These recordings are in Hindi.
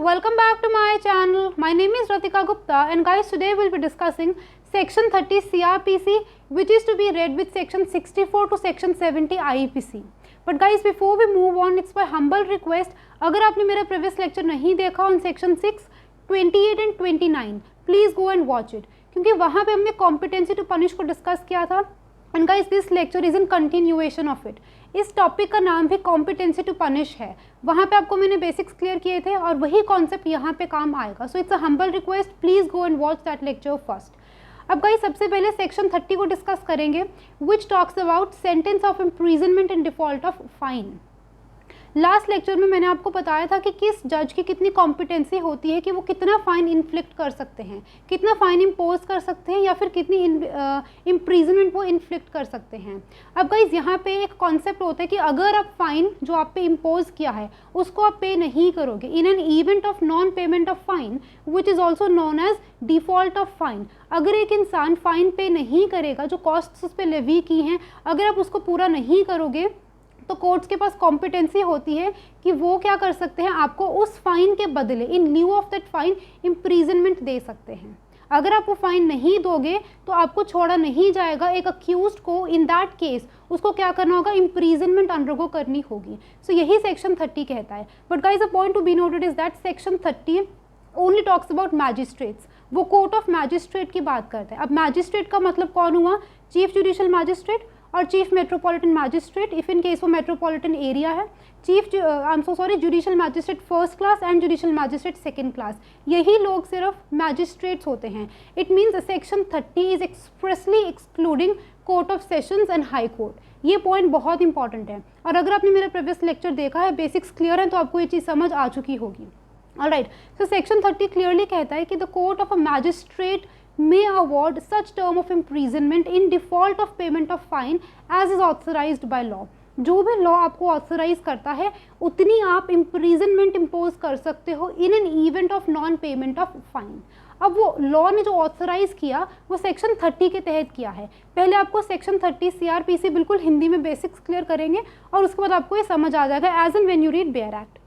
welcome back to my channel. My name is Ratika Gupta and guys, today we'll be discussing section 30 CRPC, which is to be read with section 64 to section 70 IEPC. But guys, before we move on, it's my humble request, अगर आपने मेरा previous lecture नहीं देखा on section 6, 28 and 29, please go and watch it, क्योंकि वहाँ पे हमने competency to punish को discuss किया था. And guys, this lecture is in continuation of it. इस टॉपिक का नाम भी कॉम्पिटेंसी टू पनिश है. वहाँ पे आपको मैंने बेसिक्स क्लियर किए थे और वही कॉन्सेप्ट यहाँ पे काम आएगा. So it's a humble request, please go and watch that lecture first. अब गाइस, सबसे पहले सेक्शन 30 को डिस्कस करेंगे, which talks about sentence of imprisonment in default of fine. Last lecture में मैंने आपको बताया था कि किस जज की कितनी कॉम्पिटेंसी होती है कि वो कितना फ़ाइन इन्फ्लिक्ट कर सकते हैं, कितना फ़ाइन इम्पोज कर सकते हैं या फिर कितनी इम्प्रीजनमेंट वो इन्फ्लिक्ट कर सकते हैं. अब गाइज, यहाँ पे एक कॉन्सेप्ट होता है कि अगर आप फ़ाइन जो आप पे इम्पोज किया है उसको आप पे नहीं करोगे in an event of non payment of fine which is also known as default of fine. अगर एक इंसान फ़ाइन पे नहीं करेगा, जो कॉस्ट उस पर लेवी की हैं, अगर आप उसको पूरा नहीं करोगे तो कोर्ट्स के पास कॉम्पिटेंसी होती है कि वो क्या कर सकते हैं, आपको उस फाइन के बदले in lieu of that fine imprisonment दे सकते हैं. अगर आप वो फाइन नहीं दोगे तो आपको छोड़ा नहीं जाएगा. एक अक्यूज्ड को इन दैट केस उसको क्या करना होगा, इम्प्रीजनमेंट अंडरगो करनी होगी. सो यही सेक्शन 30 कहता है. But guys, a point to be noted is that section 30 only talks about magistrates. वो कोर्ट ऑफ मैजिस्ट्रेट की बात करते हैं. अब मैजिस्ट्रेट का मतलब कौन हुआ, चीफ जुडिशियल मैजिस्ट्रेट और chief metropolitan magistrate if in case वो मेट्रोपॉलिटन एरिया है. Judicial magistrate first class and judicial magistrate second class, यही लोग सिर्फ मैजिस्ट्रेट्स होते हैं. It means section 30 is expressly excluding court of sessions and high court. ये पॉइंट बहुत इंपॉर्टेंट है और अगर आपने मेरा प्रीवियस लेक्चर देखा है, बेसिक्स क्लियर है, तो आपको ये चीज़ समझ आ चुकी होगी. ऑलराइट, सो सेक्शन 30 क्लियरली कहता है कि the court of a magistrate may award such term of imprisonment in default of payment of fine as is authorized by law. जो भी लॉ आपको ऑथराइज करता है उतनी आप इम्प्रीजनमेंट इम्पोज कर सकते हो इन an event of non payment of fine. अब वो लॉ ने जो ऑथराइज किया वो सेक्शन 30 के तहत किया है. पहले आपको सेक्शन 30 CRPC बिल्कुल हिंदी में बेसिक्स क्लियर करेंगे और उसके बाद आपको ये समझ आ जाएगा as an when you read bare act.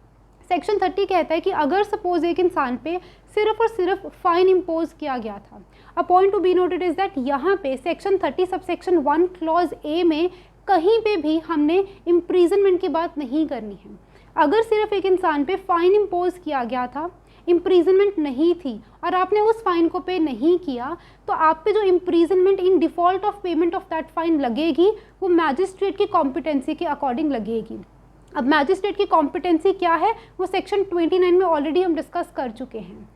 Section 30 कहता है कि अगर सपोज एक इंसान पे सिर्फ और सिर्फ फाइन इम्पोज किया गया था. A point to be noted is that यहाँ पे section 30 sub section 1 clause A में कहीं पे भी हमने इम्प्रीजनमेंट की बात नहीं करनी है. अगर सिर्फ एक इंसान पे फाइन इम्पोज किया गया था, इम्प्रीजनमेंट नहीं थी और आपने उस फाइन को पे नहीं किया, तो आप पे जो imprisonment in default of payment of that fine लगेगी वो मैजिस्ट्रेट की कॉम्पिटेंसी के अकॉर्डिंग लगेगी. अब मैजिस्ट्रेट की कॉम्पिटेंसी क्या है वो सेक्शन 29 में ऑलरेडी हम डिस्कस कर चुके हैं.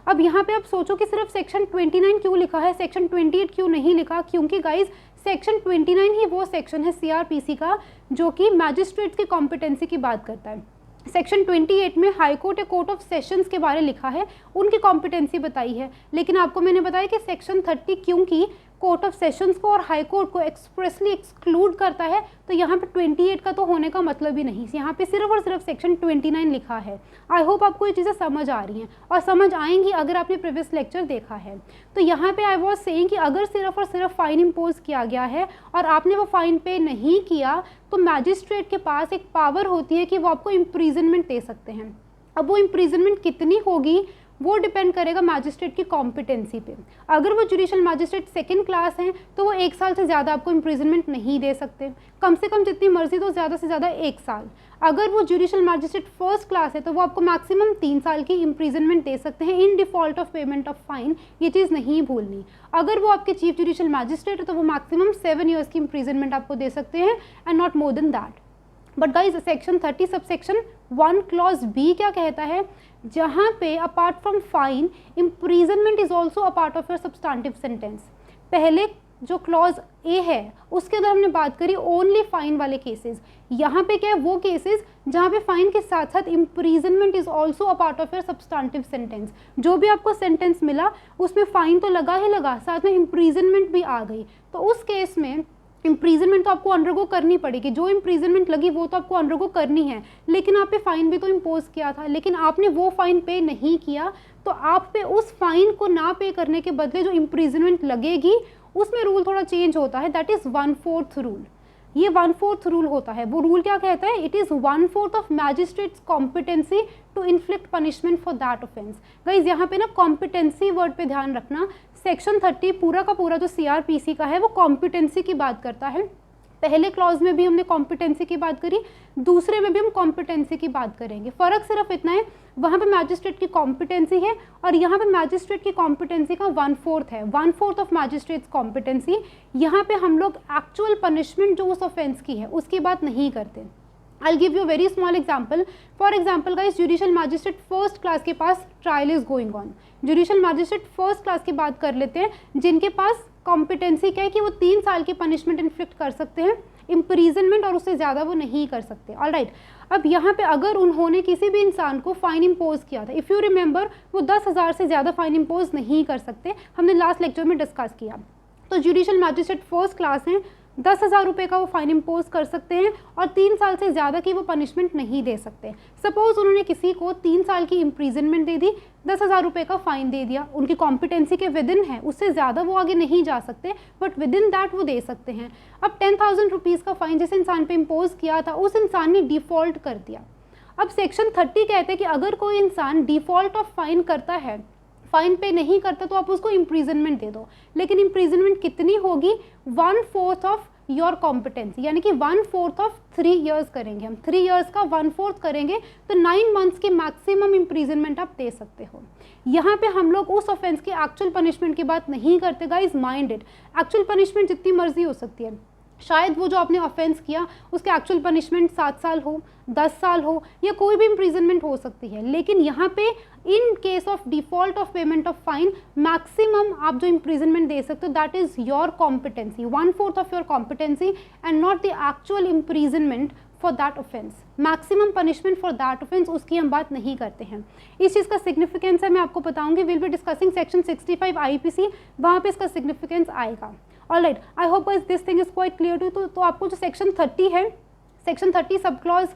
अब यहाँ पे आप सोचो कि सिर्फ सेक्शन 29 क्यों लिखा है, सेक्शन 28 क्यों नहीं लिखा, क्योंकि गाइज सेक्शन 29 ही वो सेक्शन है CRPC का जो कि मैजिस्ट्रेट्स की कॉम्पिटेंसी की बात करता है. सेक्शन 28 में हाई कोर्ट या कोर्ट ऑफ सेशंस के बारे लिखा है, उनकी कॉम्पिटेंसी बताई है. लेकिन आपको मैंने बताया कि सेक्शन 30 क्योंकि कोर्ट ऑफ सेशंस को और हाई कोर्ट को एक्सप्रेसली एक्सक्लूड करता है, तो यहाँ पे 28 का तो होने का मतलब ही नहीं. यहाँ पे सिर्फ और सिर्फ सेक्शन 29 लिखा है. आई होप आपको ये चीज़ें समझ आ रही हैं और समझ आएंगी अगर आपने प्रीवियस लेक्चर देखा है. तो यहाँ पे आई वॉज सेइंग कि अगर सिर्फ और सिर्फ फाइन इम्पोज किया गया है और आपने वो फाइन पे नहीं किया, तो मैजिस्ट्रेट के पास एक पावर होती है कि वो आपको इम्प्रीजनमेंट दे सकते हैं. अब वो इम्प्रीजनमेंट कितनी होगी वो डिपेंड करेगा मैजिस्ट्रेट की कॉम्पिटेंसी पे. अगर वो जुडिशियल मैजिस्ट्रेट सेकंड क्लास हैं तो वो 1 साल से ज़्यादा आपको इम्प्रीजनमेंट नहीं दे सकते, कम से कम जितनी मर्जी तो ज़्यादा से ज़्यादा 1 साल. अगर वो जुडिशियल मैजिस्ट्रेट फर्स्ट क्लास है तो वो आपको मैक्सिमम 3 साल की इम्प्रीजनमेंट दे सकते हैं in default of payment of fine. ये चीज़ नहीं भूलनी. अगर वो आपके चीफ जुडिशियल मैजिस्ट्रेट है तो वो मैक्सिमम 7 ईयर्स की इम्प्रीजनमेंट आपको दे सकते हैं and not more than that. But guys, section 30 sub section 1 clause B क्या कहता है, जहाँ पे apart from fine imprisonment is also a part of your substantive sentence. पहले जो क्लॉज ए है उसके अंदर हमने बात करी ओनली फाइन वाले केसेस. यहाँ पे क्या है, वो केसेस जहाँ पे फाइन के साथ साथ imprisonment is also a part of your substantive sentence. जो भी आपको सेंटेंस मिला उसमें फाइन तो लगा ही लगा, साथ में इम्प्रीजनमेंट भी आ गई, तो उस केस में इम्प्रीजनमेंट तो आपको अंडरगो करनी पड़ेगी. जो इम्प्रीजनमेंट लगी वो तो आपको अंडरगो करनी है, लेकिन आप पे फाइन भी तो इम्पोज किया था, लेकिन आपने वो फाइन पे नहीं किया, तो आप पे उस फाइन को ना पे करने के बदले जो इम्प्रीजनमेंट लगेगी उसमें रूल थोड़ा चेंज होता है. That is 1/4 rule. ये 1/4 रूल होता है। वो रूल क्या कहता है? It is 1/4 of magistrate's competency to inflict punishment for that offence. Guys यहाँ पे ना कॉम्पिटेंसी वर्ड पे ध्यान रखना। सेक्शन 30 पूरा का पूरा जो CRPC का है वो कॉम्पिटेंसी की बात करता है। पहले क्लॉज में भी हमने कॉम्पिटेंसी की बात करी, दूसरे में भी हम कॉम्पिटेंसी की बात करेंगे। फ़र्क सिर्फ इतना है, वहाँ पे मैजिस्ट्रेट की कॉम्पिटेंसी है और यहाँ पे मैजिस्ट्रेट की कॉम्पिटेंसी का 1/4 है, 1/4 ऑफ मैजिस्ट्रेट्स कॉम्पिटेंसी। यहाँ पे हम लोग एक्चुअल पनिशमेंट जो उस ऑफेंस की है उसकी बात नहीं करते। I'll give you a very small example. For example, guys, judicial magistrate first class के पास trial is going on. Judicial magistrate first class की बात कर लेते हैं, जिनके पास कॉम्पिटेंसी क्या है कि वो 3 साल की पनिशमेंट इन्फ्लिक्ट कर सकते हैं, इम्प्रीजनमेंट, और उससे ज़्यादा वो नहीं कर सकते। ऑलराइट, अब यहाँ पे अगर उन्होंने किसी भी इंसान को फाइन इम्पोज किया था, इफ़ यू रिमेंबर, वो 10,000 से ज़्यादा फाइन इम्पोज नहीं कर सकते, हमने लास्ट लेक्चर में डिस्कस किया। तो जुडिशल मैजिस्ट्रेट फर्स्ट क्लास हैं, 10,000 रुपये का वो फाइन इम्पोज कर सकते हैं और 3 साल से ज़्यादा की वो पनिशमेंट नहीं दे सकते। सपोज उन्होंने किसी को 3 साल की इम्प्रीजनमेंट दे दी, 10,000 रुपये का फाइन दे दिया, उनकी कॉम्पिटेंसी के विद इन है, उससे ज़्यादा वो आगे नहीं जा सकते, बट विद इन दैट वो दे सकते हैं। अब 10,000 रुपीज़ का फाइन जिस इंसान पे इम्पोज किया था उस इंसान ने डिफ़ॉल्ट कर दिया। अब सेक्शन 30 कहते हैं कि अगर कोई इंसान डिफ़ॉल्ट ऑफ फाइन करता है, फाइन पे नहीं करता, तो आप उसको इम्प्रीजनमेंट दे दो। लेकिन इम्प्रीजनमेंट कितनी होगी? 1/4 ऑफ योर कॉम्पिटेंसी, यानी कि 1/4 ऑफ 3 ईयर्स करेंगे हम। 3 ईयर्स का 1/4 करेंगे तो 9 मंथ्स की मैक्सिमम इम्प्रीजनमेंट आप दे सकते हो। यहाँ पे हम लोग उस ऑफेंस की एक्चुअल पनिशमेंट की बात नहीं करते guys, mind it. Actual punishment जितनी मर्जी हो सकती है, शायद वो जो आपने ऑफेंस किया उसके एक्चुअल पनिशमेंट 7 साल हो, 10 साल हो, या कोई भी इम्प्रीजनमेंट हो सकती है। लेकिन यहाँ पे in case of default of payment of fine, maximum आप जो इम्प्रीजनमेंट दे सकते हो that is your competency, 1/4 of your competency and not the actual imprisonment for that offence. Maximum punishment for that offence उसकी हम बात नहीं करते हैं। इस चीज़ का सिग्निफिकेंस है, मैं आपको बताऊंगी। Will be discussing section 65 IPC, वहाँ पे इसका सिग्निफिकेंस आएगा। Alright, I hope guys this thing is quite clear to. तो आपको जो सेक्शन 30 है, section 30 sub clause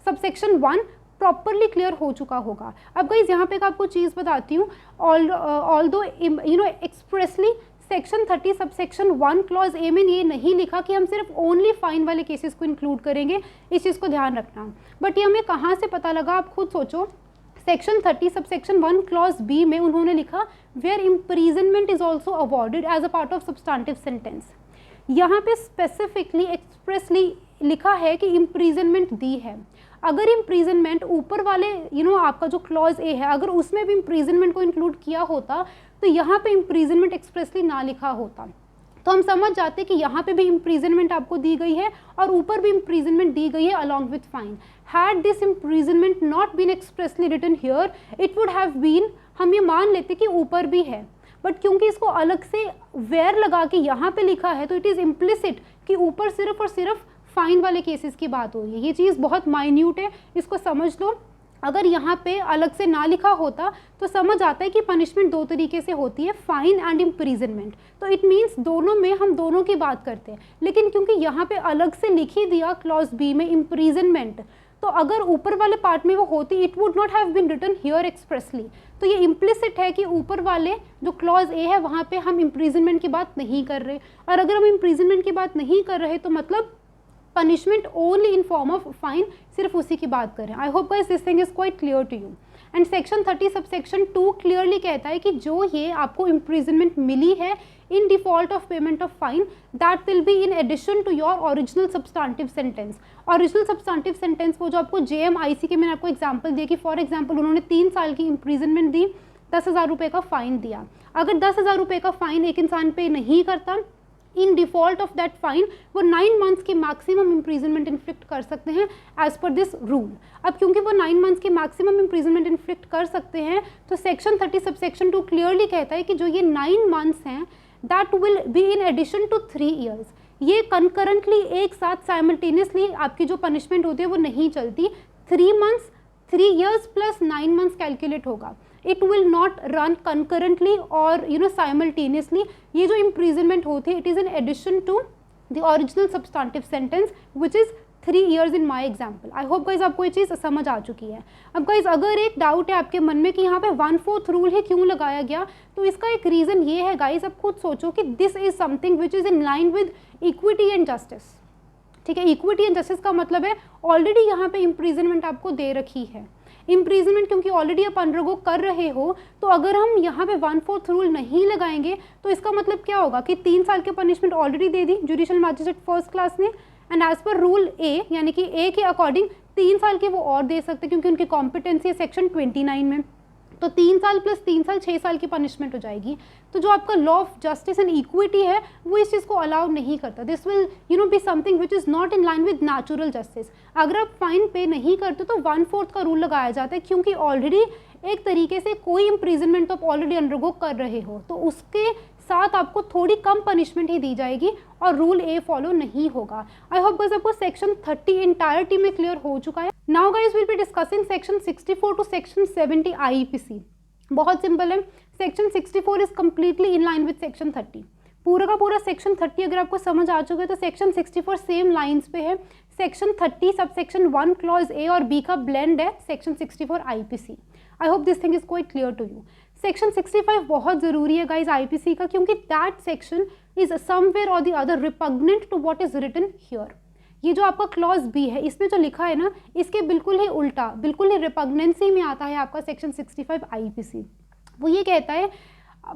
sub section 1 properly clear हो चुका होगा। अब गाइस यहाँ पे एक आपको चीज़ बताती हूँ, although you know expressly section 30 sub section 1 clause A में ये नहीं लिखा कि हम सिर्फ ओनली फाइन वाले केसेस को इंक्लूड करेंगे, इस चीज़ को ध्यान रखना। बट ये हमें कहाँ से पता लगा, आप खुद सोचो। Section 30 sub section 1 clause B में उन्होंने लिखा where imprisonment is also awarded as a part of substantive sentence. यहाँ पे स्पेसिफिकली एक्सप्रेसली लिखा है कि इम्प्रीजनमेंट दी है। अगर इम्प्रीजनमेंट ऊपर वाले आपका जो क्लॉज ए है, अगर उसमें भी इम्प्रीजनमेंट को इंक्लूड किया होता तो यहाँ पे इम्प्रीजनमेंट एक्सप्रेसली ना लिखा होता, तो हम समझ जाते कि यहाँ पे भी इम्प्रीजनमेंट आपको दी गई है और ऊपर भी इम्प्रीजनमेंट दी गई है along with fine. Had this imprisonment not been expressly written here, it would have been, हम ये मान लेते कि ऊपर भी है, बट क्योंकि इसको अलग से वेयर लगा के यहाँ पे लिखा है तो इट इज़ इम्प्लिसिट कि ऊपर सिर्फ और सिर्फ फाइन वाले केसेस की बात हो रही है। ये चीज़ बहुत माइन्यूट है, इसको समझ लो। अगर यहाँ पे अलग से ना लिखा होता तो समझ आता है कि पनिशमेंट 2 तरीके से होती है, फाइन एंड इम्प्रीजनमेंट। तो इट मीन्स दोनों में हम दोनों की बात करते हैं, लेकिन क्योंकि यहाँ पे अलग से लिख ही दिया क्लॉज बी में इम्प्रीजनमेंट, तो अगर ऊपर वाले पार्ट में वो होती it would not have been written here expressly. तो ये इम्प्लिसिट है कि ऊपर वाले जो क्लॉज ए है वहाँ पे हम इम्प्रीजनमेंट की बात नहीं कर रहे, और अगर हम इम्प्रीजनमेंट की बात नहीं कर रहे तो मतलब punishment only in form of fine, सिर्फ उसी की बात करें। I hope guys this thing is quite clear to you. And section 30 sub section 2 clearly कहता है कि जो ये आपको इम्प्रीजनमेंट मिली है in default of payment of fine, that will be in addition to your original substantive sentence. Original substantive sentence वो जो आपको JMIC के मैंने आपको एग्जाम्पल दिया कि फॉर एग्जाम्पल उन्होंने 3 साल की इम्प्रीजनमेंट दी, 10,000 रुपये का फाइन दिया। अगर 10,000 रुपये का फाइन एक इंसान पे नहीं करता, इन डिफॉल्ट ऑफ दैट फाइन वो 9 मंथ्स की मैक्सिमम इम्प्रीजनमेंट इन्फ्लिक्ट कर सकते हैं एज पर दिस रूल। अब क्योंकि वो 9 मंथ्स की मैक्सिमम इम्प्रीजनमेंट इन्फ्लिक्ट कर सकते हैं, तो सेक्शन 30 सब सेक्शन 2 क्लियरली कहता है कि जो ये 9 मंथ्स हैं that will be in addition to 3 years. ये कंकरेंटली एक साथ साइमल्टेनियसली आपकी जो पनिशमेंट होती है वो नहीं चलती। 3 months 3 years plus 9 months calculate होगा। It will not run concurrently और साइमल्टेनियसली। ये जो इम्प्रीजनमेंट होती है it is in addition to the original substantive sentence which is 3 years in my example. I hope guys आपको ये चीज़ समझ आ चुकी है। अब गाइज अगर एक डाउट है आपके मन में कि यहाँ पे 1/4 रूल ही क्यों लगाया गया, तो इसका एक रीज़न ये है गाइज, अब खुद सोचो कि this is something which is in line with equity and justice. ठीक है। इक्विटी एंड जस्टिस का मतलब है ऑलरेडी यहाँ पे इम्प्रिजनमेंट आपको दे रखी है। इम्प्रिजनमेंट क्योंकि ऑलरेडी आप अंडरगो कर रहे हो, तो अगर हम यहाँ पे 1/4 रूल नहीं लगाएंगे तो इसका मतलब क्या होगा कि 3 साल की पनिशमेंट ऑलरेडी दे दी जुडिशियल मैजिस्ट्रेट फर्स्ट क्लास ने, एंड एज पर रूल ए यानी कि ए के अकॉर्डिंग 3 साल की वो और दे सकते क्योंकि उनकी कॉम्पिटेंसी है सेक्शन 29 में। तो 3 साल प्लस 3 साल 6 साल की पनिशमेंट हो जाएगी। तो जो आपका law of justice and equity है वो इस चीज़ को अलाउ नहीं करता। This will be something which is not in line with natural justice. अगर आप फाइन पे नहीं करते तो 1/4 का रूल लगाया जाता है, क्योंकि ऑलरेडी एक तरीके से कोई इम्प्रिजनमेंट तो आप ऑलरेडी अंडरगो कर रहे हो, तो उसके साथ आपको थोड़ी कम पनिशमेंट ही दी जाएगी और रूल ए फॉलो नहीं होगा। आई होप गाइस आपको सेक्शन 30 इंटायरिटी में क्लियर हो चुका है। Now guys will be discussing section 64 to section 70 IPC. बहुत सिंपल है, section 64 is completely in line with section 30। पूरा का पूरा सेक्शन 30 अगर आपको समझ आ चुका है तो सेक्शन 64 सेम लाइंस पे है। Section 30 sub section 1 clause A और बी का ब्लेंड है section 64 IPC. I hope this thing is quite clear to you. Section 65 बहुत ज़रूरी है गाइज आईपीसी का, क्योंकि that section is somewhere or the other repugnant to what is written here. ये जो आपका क्लॉज बी है इसमें जो लिखा है ना, इसके बिल्कुल ही उल्टा, बिल्कुल ही रिपग्नेंसी में आता है आपका सेक्शन 65 आईपीसी। वो ये कहता है,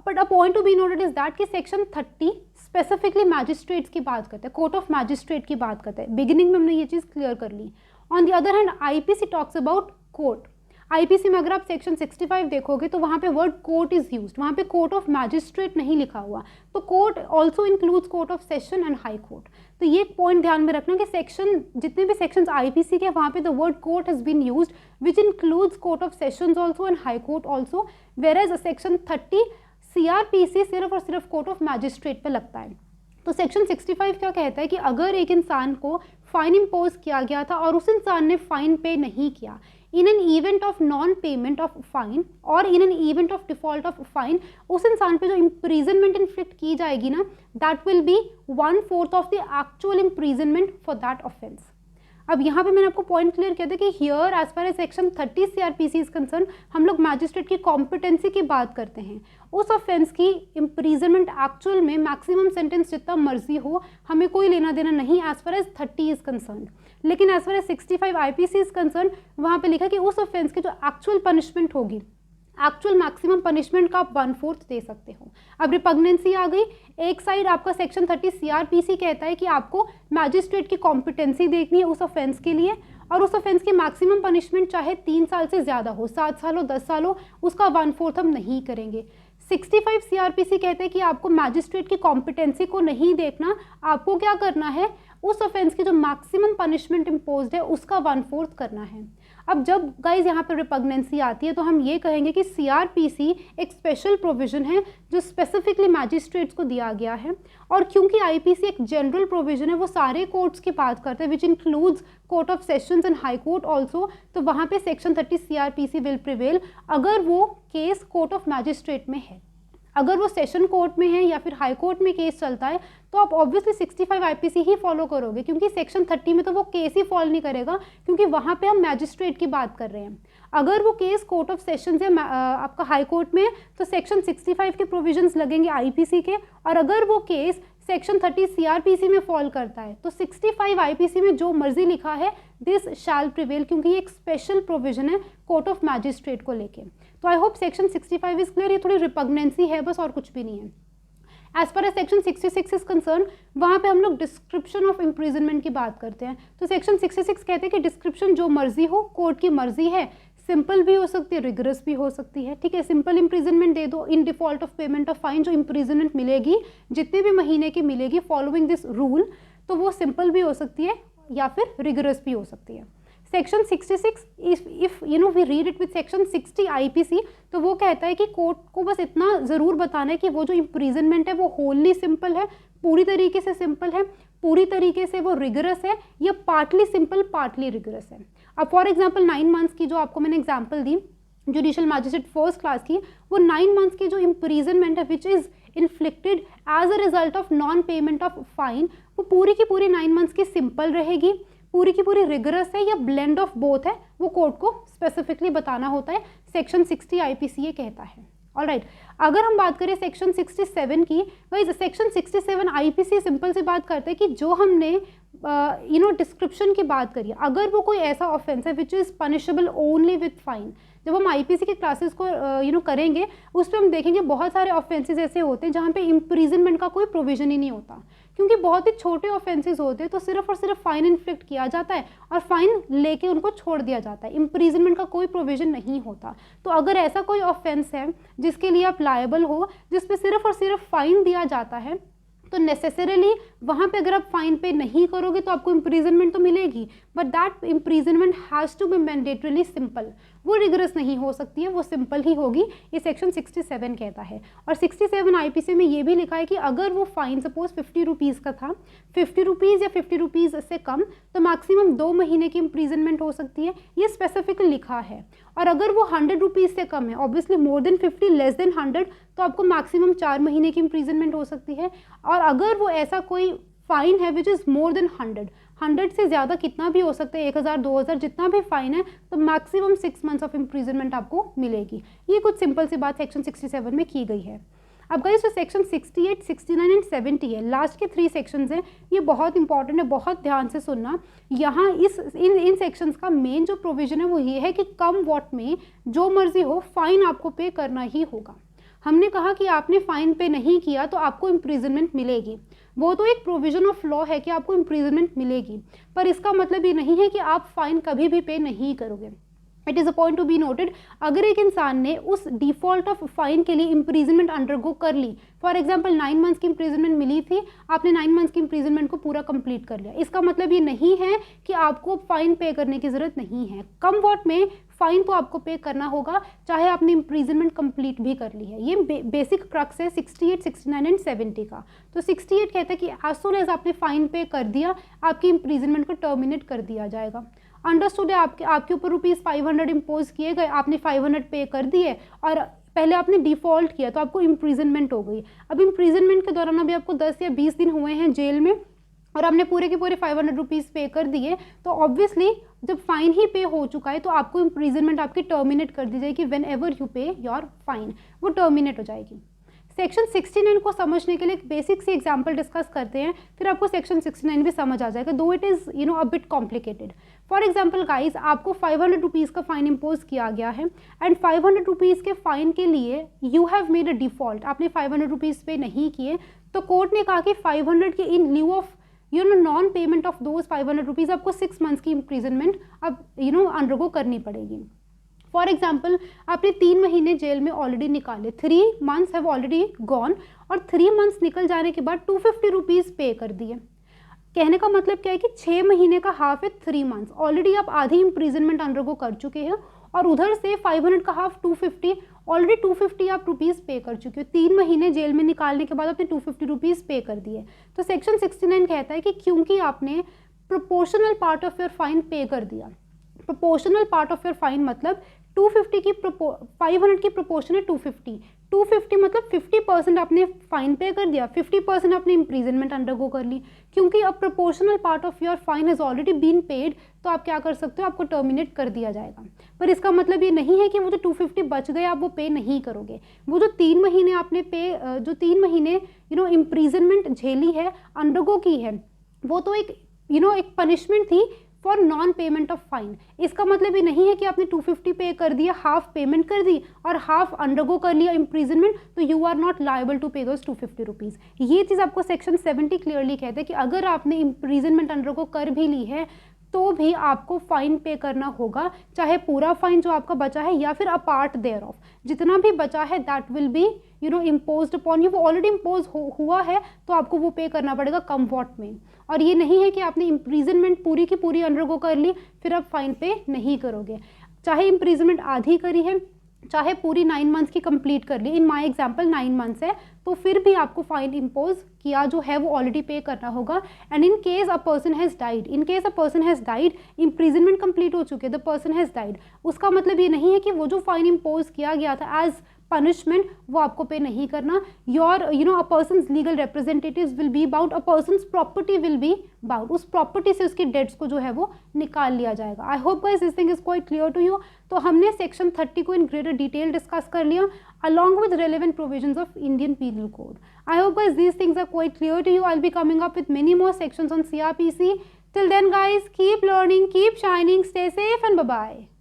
but a point to be noted is that कि सेक्शन 30 स्पेसिफिकली मैजिस्ट्रेट्स की बात करता है, कोर्ट ऑफ मैजिस्ट्रेट की बात करता है। बिगिनिंग में हमने ये चीज़ क्लियर कर ली। On the other hand IPC talks about court. IPC में अगर आप सेक्शन 65 देखोगे तो वहाँ पे वर्ड कोर्ट इज यूज्ड, वहाँ पे कोर्ट ऑफ मैजिस्ट्रेट नहीं लिखा हुआ। तो court also includes court of session and high court. तो ये पॉइंट ध्यान में रखना कि सेक्शन जितने भी सेक्शंस आईपीसी के वहाँ पे the word court has been used which includes court of sessions also and high court also, whereas section 30 CrPC सिर्फ और सिर्फ कोर्ट ऑफ मैजिस्ट्रेट पे लगता है। तो सेक्शन 65 क्या कहता है कि अगर एक इंसान को फाइन इम्पोज किया गया था और उस इंसान ने फाइन पे नहीं किया, in an event of non payment of fine और in an event of default of fine, उस इंसान पे जो इम्प्रीजनमेंट इन्फ्लिक्ट की जाएगी ना, that will be 1/4 of the actual imprisonment for that offence. अब यहाँ पे मैंने आपको पॉइंट क्लियर किया था कि here as far as section 30 CrPC is concerned, हम लोग मैजिस्ट्रेट की कॉम्पिटेंसी की बात करते हैं। उस ऑफेंस की इम्प्रीजनमेंट एक्चुअल में मैक्सिमम सेंटेंस जितना मर्जी हो, हमें कोई लेना देना नहीं as far as 30 is concern. लेकिन as far as 65 IPC is concern, वहाँ पे लिखा कि उस ऑफेंस की जो एक्चुअल पनिशमेंट होगी, एक्चुअल मैक्सिमम पनिशमेंट का आप 1/4 दे सकते हो। अब रिपग्नेंसी आ गई। एक साइड आपका सेक्शन 30 सीआरपीसी कहता है कि आपको मैजिस्ट्रेट की कॉम्पिटेंसी देखनी है उस ऑफेंस के लिए, और उस ऑफेंस की मैक्सिमम पनिशमेंट चाहे 3 साल से ज़्यादा हो, 7 साल हो, 10 साल हो, उसका 1/4 हम नहीं करेंगे। 65 सीआरपीसी कहते हैं कि आपको मैजिस्ट्रेट की कॉम्पिटेंसी को नहीं देखना, आपको क्या करना है, उस ऑफेंस की जो मैक्सिमम पनिशमेंट इम्पोज्ड है उसका 1/4 करना है। अब जब गाइज यहाँ पर रिपग्नेंसी आती है तो हम ये कहेंगे कि सीआरपीसी एक स्पेशल प्रोविजन है जो स्पेसिफिकली मैजिस्ट्रेट्स को दिया गया है, और क्योंकि आईपीसी एक जनरल प्रोविजन है, वो सारे कोर्ट्स की बात करते हैं विच includes court of sessions and high court also, तो वहाँ पे सेक्शन 30 सीआरपीसी विल प्रिवेल अगर वो केस कोर्ट ऑफ मैजिस्ट्रेट में है। अगर वो सेशन कोर्ट में है या फिर हाई कोर्ट में केस चलता है तो आप ऑब्वियसली 65 आईपीसी ही फॉलो करोगे, क्योंकि सेक्शन 30 में तो वो केस ही फॉलो नहीं करेगा, क्योंकि वहाँ पे हम मैजिस्ट्रेट की बात कर रहे हैं। अगर वो केस कोर्ट ऑफ सेशंस या आपका हाई कोर्ट में है तो सेक्शन 65 के प्रोविजंस लगेंगे आईपीसी के, और अगर वो केस सेक्शन 30 सीआरपीसी में फॉल करता है तो 65 आईपीसी में जो मर्जी लिखा है दिस शैल प्रिवेल, क्योंकि ये एक स्पेशल प्रोविजन है कोर्ट ऑफ मैजिस्ट्रेट को लेके। तो I hope section 65 is clear. ये थोड़ी रिपग्नेंसी है बस, और कुछ भी नहीं है। As per as section 66 is concern, वहाँ पे हम लोग डिस्क्रिप्शन ऑफ इम्प्रिजनमेंट की बात करते हैं। तो सेक्शन 66 कहते हैं कि डिस्क्रिप्शन जो मर्जी हो, कोर्ट की मर्जी है, सिंपल भी हो सकती है, रिगरस भी हो सकती है। ठीक है, सिंपल इम्प्रिजनमेंट दे दो इन default of payment of fine, जो इम्प्रिजनमेंट मिलेगी जितने भी महीने की मिलेगी फॉलोइंग दिस रूल, तो वो सिंपल भी हो सकती है या फिर रिगरस भी हो सकती है। Section 66 if we read it with section 60 IPC, तो वो कहता है कि कोर्ट को बस इतना ज़रूर बताना है कि वो जो इम्प्रिजनमेंट है वो होली सिंपल है, पूरी तरीके से सिंपल है, पूरी तरीके से वो रिगरस है, या पार्टली सिंपल पार्टली रिगरस है। अब फॉर एग्जांपल 9 मंथ्स की जो आपको मैंने एग्जांपल दी जुडिशियल मैजिस्ट्रेट फर्स्ट क्लास की, वो 9 मंथ्स की जो इम्प्रिजनमेंट है which is inflicted as a result of non payment of fine, वो पूरी की पूरी 9 मंथ्स की सिंपल रहेगी, पूरी की पूरी रिगरस है या ब्लेंड ऑफ बोथ है, वो कोर्ट को स्पेसिफिकली बताना होता है। सेक्शन 60 आईपीसी ये कहता है। ऑलराइट। अगर हम बात करें सेक्शन 67 की, गाइस सेक्शन 67 आईपीसी सिंपल सी बात करते हैं कि जो हमने डिस्क्रिप्शन की बात करिए, अगर वो कोई ऐसा ऑफेंस है which is punishable only with fine. जब हम आईपीसी के क्लासेस को करेंगे उस पर हम देखेंगे बहुत सारे ऑफेंसेस ऐसे होते हैं जहाँ पे इम्प्रीजनमेंट का कोई प्रोविजन ही नहीं होता, क्योंकि बहुत ही छोटे ऑफेंसेस होते हैं तो सिर्फ और सिर्फ फाइन इन्फ्लिक्ट किया जाता है और फाइन लेके उनको छोड़ दिया जाता है, इम्प्रीजनमेंट का कोई प्रोविजन नहीं होता। तो अगर ऐसा कोई ऑफेंस है जिसके लिए आप लायबल हो, जिस पे सिर्फ और सिर्फ फाइन दिया जाता है, तो नेसेसरीली वहाँ पे अगर आप फाइन पे नहीं करोगे तो आपको इम्प्रीजनमेंट तो मिलेगी, but that imprisonment has to be mandatorily simple. वो रिगरस नहीं हो सकती है, वो सिंपल ही होगी, ये सेक्शन 67 कहता है। और 67 आईपीसी में ये भी लिखा है कि अगर वो फाइन सपोज 50 रुपीज़ का था, 50 रुपीज़ या 50 रुपीज़ से कम, तो मैक्सिमम 2 महीने की इम्प्रीजनमेंट हो सकती है, ये स्पेसिफिकली लिखा है। और अगर वो 100 रुपीज़ से कम है, obviously more than 50 less than 100, तो आपको मैक्सिमम 4 महीने की इम्प्रीजनमेंट हो सकती है। और अगर वो ऐसा कोई फाइन है विच इज़ मोर देन 100 से ज़्यादा कितना भी हो सकता है, 1000 2000 जितना भी फाइन है, तो मैक्सिमम 6 मंथ्स ऑफ इम्प्रीजनमेंट आपको मिलेगी। ये कुछ सिंपल सी बात सेक्शन 67 में की गई है। अब गाइस जो सेक्शन 68, 69 एंड 70 है, लास्ट के 3 सेक्शंस हैं, ये बहुत इंपॉर्टेंट है, बहुत ध्यान से सुनना। यहाँ इन सेक्शंस का मेन जो प्रोविजन है वो ये है कि कम वॉट में जो मर्जी हो फाइन आपको पे करना ही होगा। हमने कहा कि आपने फाइन पे नहीं किया तो आपको इम्प्रीजनमेंट मिलेगी, वो तो एक प्रोविजन ऑफ लॉ है कि आपको इम्प्रीजनमेंट मिलेगी, पर इसका मतलब ये नहीं है कि आप फाइन कभी भी पे नहीं करोगे। It is a point to be noted, अगर एक इंसान ने उस डिफॉल्ट ऑफ फाइन के लिए इम्प्रीजनमेंट अंडरगो कर ली, फॉर एग्जांपल 9 मंथ्स की इम्प्रीजनमेंट मिली थी, आपने 9 मंथ्स की इम्प्रीजनमेंट को पूरा कंप्लीट कर लिया, इसका मतलब ये नहीं है कि आपको फाइन पे करने की ज़रूरत नहीं है। कम वॉट में फाइन तो आपको पे करना होगा, चाहे आपने इम्प्रीजनमेंट कंप्लीट भी कर ली है। ये बेसिक क्रक्स है 68, 69 एंड 70 का। तो 68 कहता है कि एज सुन एज आपने फाइन पे कर दिया, आपकी इम्प्रीजनमेंट को टर्मिनेट कर दिया जाएगा। अंडरस्टूड है, आपके ऊपर ₹500 इम्पोज किए गए, आपने 500 पे कर दिए और पहले आपने डिफ़ॉल्ट किया तो आपको इम्प्रीजनमेंट हो गई। अब इम्प्रीजनमेंट के दौरान अभी आपको 10 या 20 दिन हुए हैं जेल में और आपने पूरे के पूरे 500 रुपीज़ पे कर दिए, तो ऑब्वियसली जब फाइन ही पे हो चुका है तो आपको इम्प्रीजनमेंट आपकी टर्मिनेट कर दी जाएगी। व्हेन एवर यू पे योर फाइन, वो टर्मिनेट हो जाएगी। सेक्शन 69 को समझने के लिए एक बेसिक सी एग्जांपल डिस्कस करते हैं, फिर आपको सेक्शन 69 भी समझ आ जाएगा, दो it is a bit complicated. For example guys, आपको 500 रुपीज़ का फाइन इम्पोज किया गया है एंड 500 रुपीज़ के फाइन के लिए you have made a default, आपने 500 रुपीज़ पे नहीं किए, तो कोर्ट ने कहा कि 500 के in lieu of non payment of those 500 rupees आपको 6 मंथ्स की इम्प्रीजनमेंट अब अंडरगो करनी पड़ेगी। फॉर एग्जाम्पल, आपने 3 महीने जेल में ऑलरेडी निकाले, 3 मंथ्स हैव ऑलरेडी गॉन, और 3 मंथ्स निकल जाने के बाद 250 रुपीज़ पे कर दिए। कहने का मतलब क्या है कि 6 महीने का हाफ है 3 मंथ्स, ऑलरेडी आप आधी इम्प्रीजनमेंट अंडरगो कर चुके हैं और उधर से 500 का हाफ 250, ऑलरेडी 250 आप रुपीज़ पे कर चुके हो। 3 महीने जेल में निकालने के बाद आपने 250 रुपीज़ पे कर दिए। तो सेक्शन 69 कहता है कि क्योंकि आपने proportional part of your fine पे कर दिया, proportional part of your fine मतलब 250 की 500 की प्रोपोर्शन है 250 मतलब 50% आपने फाइन पे कर दिया, 50% आपने इम्प्रीजनमेंट अंडरगो कर ली। क्योंकि अब proportional part of your fine has already been paid, तो आप क्या कर सकते हो, आपको टर्मिनेट कर दिया जाएगा। पर इसका मतलब ये नहीं है कि वो जो 250 बच गए आप वो पे नहीं करोगे। वो जो 3 महीने आपने जो 3 महीने इम्प्रीजनमेंट झेली है, अंडरगो की है, वो तो एक एक पनिशमेंट थी for non payment of fine. इसका मतलब ये नहीं है कि आपने 250 पे कर दिया, हाफ पेमेंट कर दी और हाफ अंडरगो कर लिया इम्प्रीजनमेंट, तो you are not liable to pay those 250 rupees. ये चीज़ आपको सेक्शन 70 क्लियरली कहते हैं कि अगर आपने इम्प्रीजनमेंट अंडरगो कर भी ली है तो भी आपको फाइन पे करना होगा, चाहे पूरा फाइन जो आपका बचा है या फिर अ पार्ट देयर ऑफ, जितना भी बचा है that will B imposed upon you. वो ऑलरेडी इम्पोज हुआ है तो आपको वो पे करना पड़ेगा कम वॉट में। और ये नहीं है कि आपने इम्प्रीजनमेंट पूरी की पूरी अंडरगो कर ली फिर आप फाइन पे नहीं करोगे, चाहे इम्प्रीजनमेंट आधी करी है चाहे पूरी 9 मंथ्स की कंप्लीट कर ली। इन माय एग्जांपल 9 मंथ्स है तो फिर भी आपको फाइन इम्पोज किया जो है वो ऑलरेडी पे करना होगा। And in case a person has died, imprisonment complete हो चुके, द पर्सन हैज़ डाइड, उसका मतलब ये नहीं है कि वो जो फाइन इम्पोज किया गया था एज punishment वो आपको पे नहीं करना. Your a person's legal representatives will be bound, a person's property will be bound. उस property से उसकी debts को जो है वो निकाल लिया जाएगा. I hope guys this thing is quite clear to you. तो हमने section 30 को in greater detail discuss कर लिया along with relevant provisions of Indian Penal Code. I hope guys these things are quite clear to you. I'll be coming up with many more sections on CRPC. Till then guys, keep learning, keep shining, stay safe and bye bye.